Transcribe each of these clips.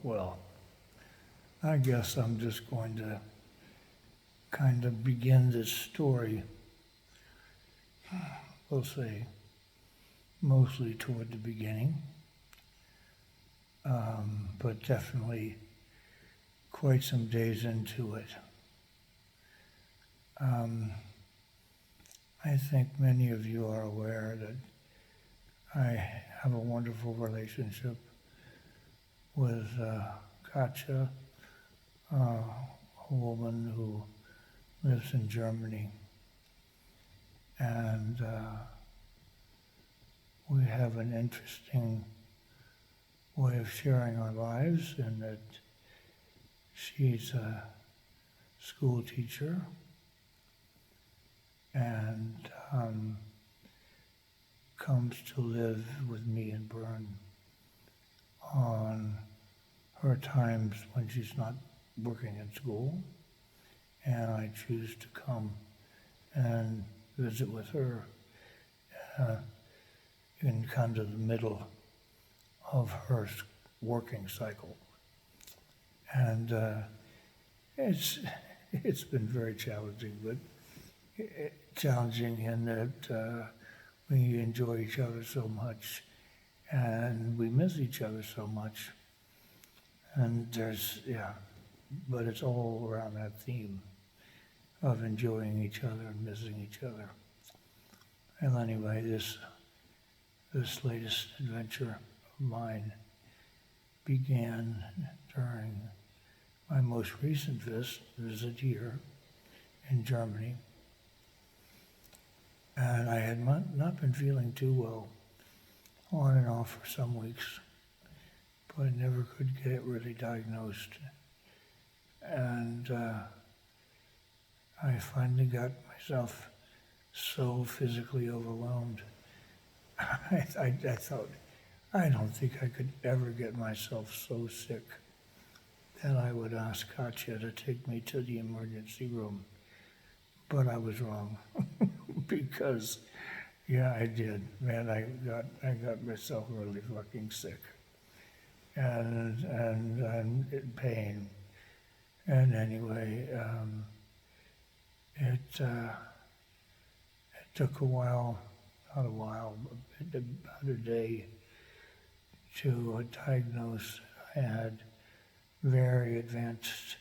Well, I guess I'm just going to kind of begin this story, we'll say, mostly toward the beginning, but definitely quite some days into it. I think many of you are aware that I have a wonderful relationship with Katja, a woman who lives in Germany. And we have an interesting way of sharing our lives in that she's a school teacher and comes to live with me in Bern on her times when she's not working in school, and I choose to come and visit with her in kind of the middle of her working cycle. And it's been very challenging, but challenging in that we enjoy each other so much and we miss each other so much. And but it's all around that theme of enjoying each other and missing each other. And anyway, this latest adventure of mine began during my most recent visit here in Germany. And I had not been feeling too well, on and off for some weeks, but I never could get it really diagnosed. And I finally got myself so physically overwhelmed. I thought, I don't think I could ever get myself so sick that I would ask Katja to take me to the emergency room. But I was wrong, because, I did. Man, I got myself really fucking sick, and in pain. And anyway, it took a while, not a while, but about a day to diagnose. I had very advanced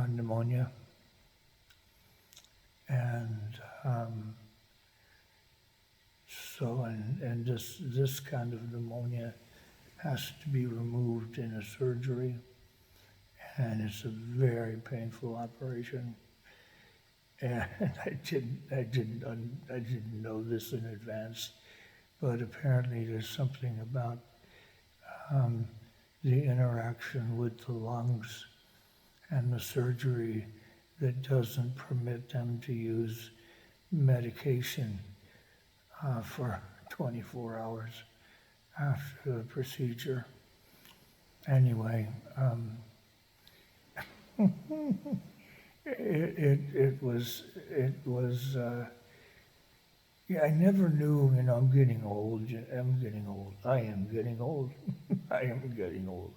pneumonia. And this kind of pneumonia has to be removed in a surgery, and it's a very painful operation. And I didn't know this in advance, but apparently there's something about the interaction with the lungs and the surgery that doesn't permit them to use medication for 24 hours after the procedure. Anyway, it was I never knew, I'm getting old, I am getting old, I am getting old.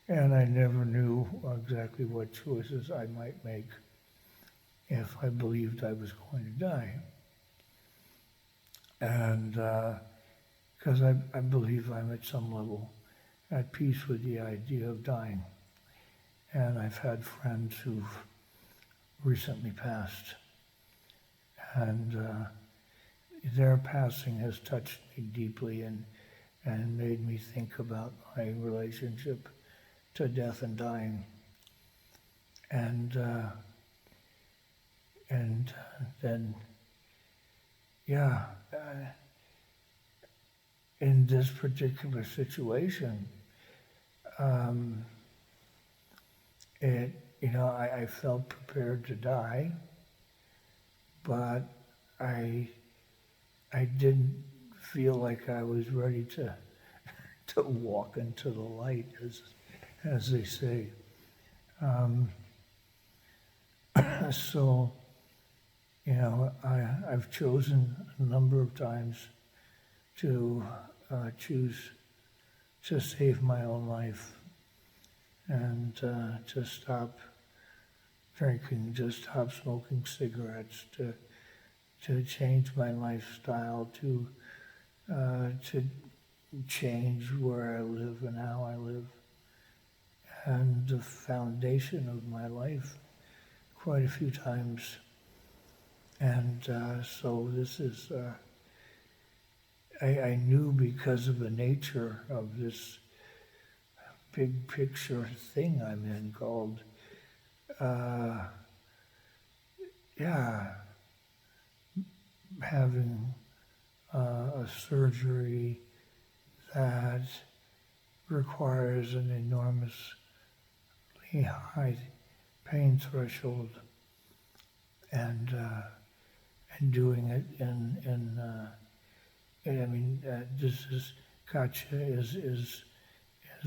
And I never knew exactly what choices I might make if I believed I was going to die. And because I believe I'm at some level at peace with the idea of dying. And I've had friends who've recently passed. And their passing has touched me deeply and made me think about my relationship to death and dying. And then, in this particular situation, I felt prepared to die, but I didn't feel like I was ready to walk into the light, as they say. So, I've chosen a number of times to choose to save my own life and to stop drinking, to stop smoking cigarettes, to change my lifestyle, to change where I live and how I live, and the foundation of my life quite a few times. And so this is, I knew because of the nature of this big picture thing I'm in called, uh, yeah, having a surgery that requires an enormously high pain threshold, and doing it this is gotcha is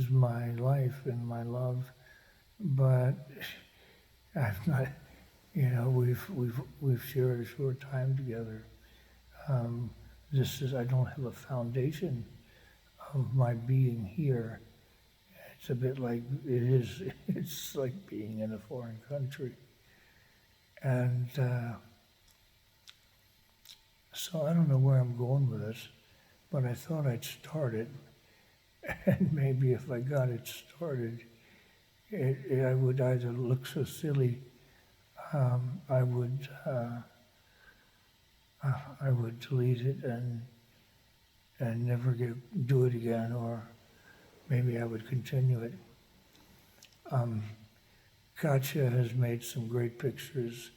my life and my love, but I've not, we've shared a short time together. I don't have a foundation of my being here. It's a bit like it's like being in a foreign country. And so I don't know where I'm going with this, but I thought I'd start it. And maybe if I got it started, I would either look so silly, I would delete it and never do it again, or maybe I would continue it. Katya has made some great pictures.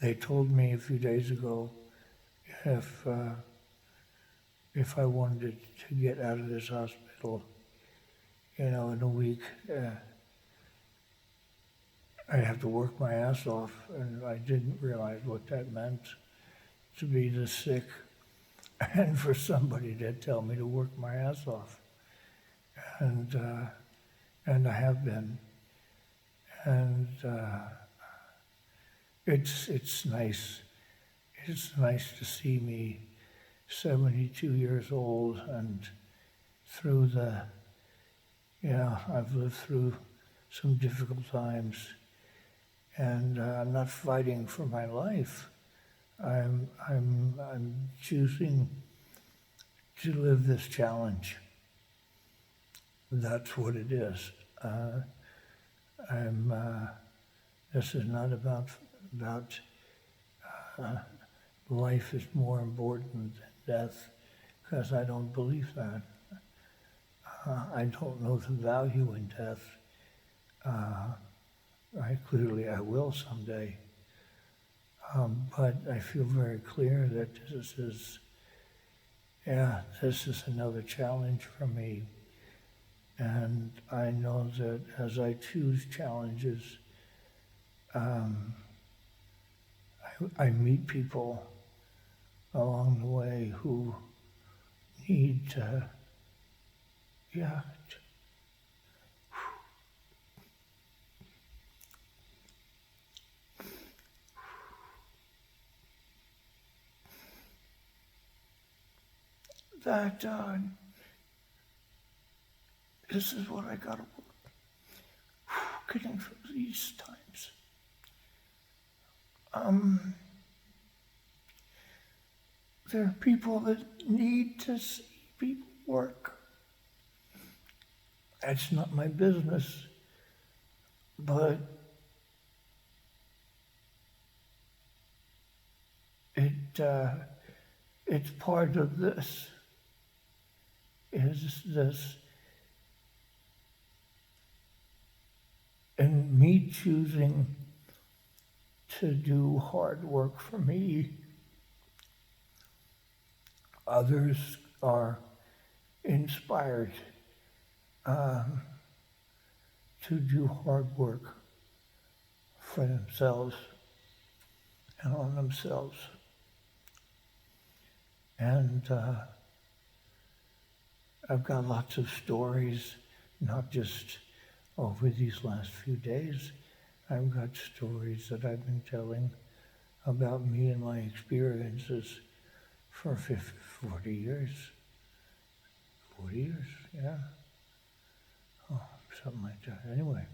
They told me a few days ago if I wanted to get out of this hospital, in a week, I'd have to work my ass off, and I didn't realize what that meant, to be this sick, and for somebody to tell me to work my ass off. And I have been. And it's nice. It's nice to see me 72 years old, and through I've lived through some difficult times, and I'm not fighting for my life. I'm choosing to live this challenge. That's what it is. This is not about life is more important than death, because I don't believe that. I don't know the value in death. Clearly I will someday. But I feel very clear that this is another challenge for me. And I know that as I choose challenges, I meet people along the way who need to, that this is what I gotta work, getting through these times. There are people that need to see people work. That's not my business, but it's part of this. Is this, and me choosing to do hard work for me. Others are inspired to do hard work for themselves and on themselves. And I've got lots of stories, not just over these last few days. I've got stories that I've been telling about me and my experiences for 40 years. 40 years, yeah. something like that. Anyway,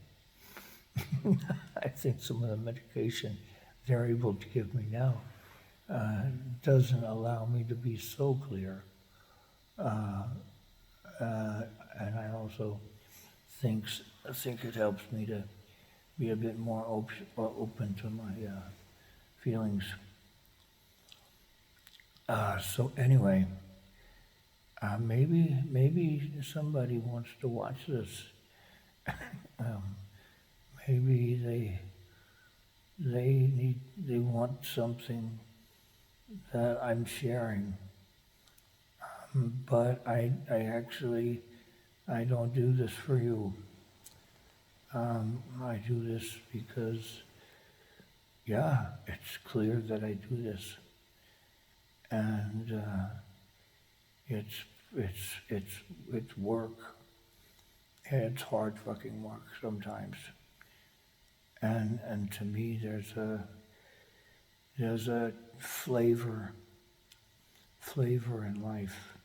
I think some of the medication they're able to give me now doesn't allow me to be so clear. Uh, and I also think it helps me to be a bit more open to my feelings. So anyway, maybe somebody wants to watch this. um, maybe they want something that I'm sharing. But I actually I don't do this for you. I do this because, yeah, it's clear that I do this, and it's work. It's hard fucking work sometimes, and to me there's a flavor in life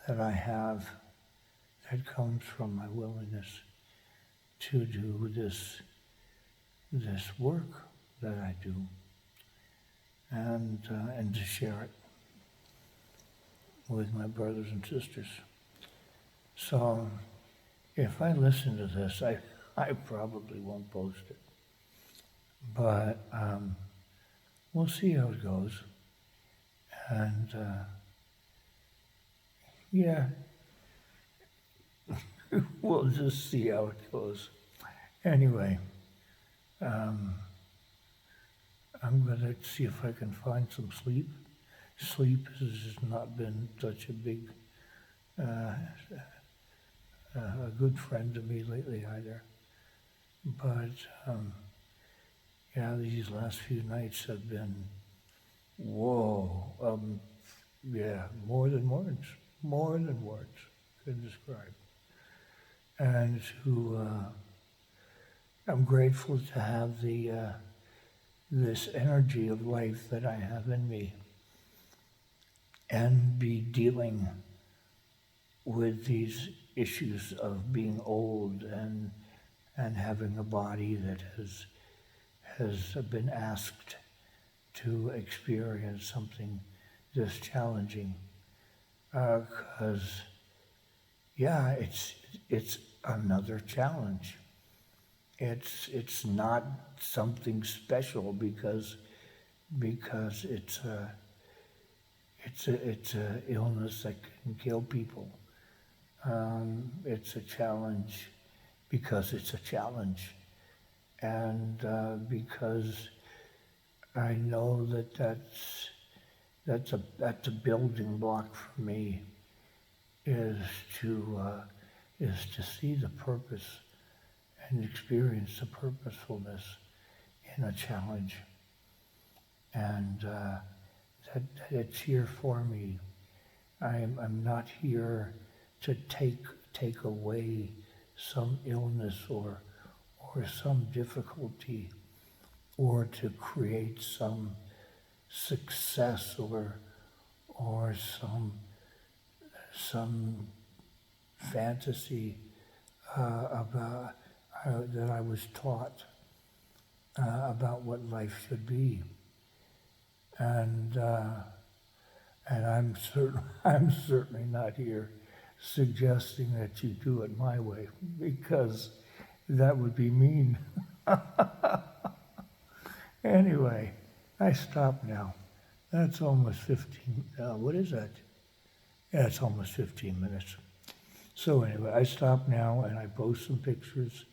that I have that comes from my willingness to do this work that I do, and to share it with my brothers and sisters. So if I listen to this, I probably won't post it, but we'll see how it goes, and yeah, we'll just see how it goes. Anyway, I'm gonna see if I can find some sleep. Sleep has just not been such a big, a good friend to me lately either. But yeah, these last few nights have been, whoa, yeah, more than words could describe. And I'm grateful to have this energy of life that I have in me, and be dealing with these issues of being old and having a body that has been asked to experience something this challenging. Because yeah, it's another challenge. It's not something special because it's a illness that can kill people. It's a challenge because it's a challenge, and because I know that's a building block for me, is to see the purpose and experience the purposefulness in a challenge, and that it's here for me. I'm not here to take away some illness or some difficulty, or to create some success or some fantasy about that I was taught about what life should be, and I'm certainly not here suggesting that you do it my way, because that would be mean. Anyway, I stop now. That's almost 15. What is that? Yeah, it's almost 15 minutes. So anyway, I stop now and I post some pictures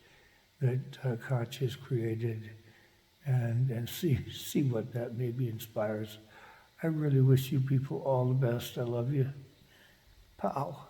that Katya's created, and see what that maybe inspires. I really wish you people all the best. I love you. Pow.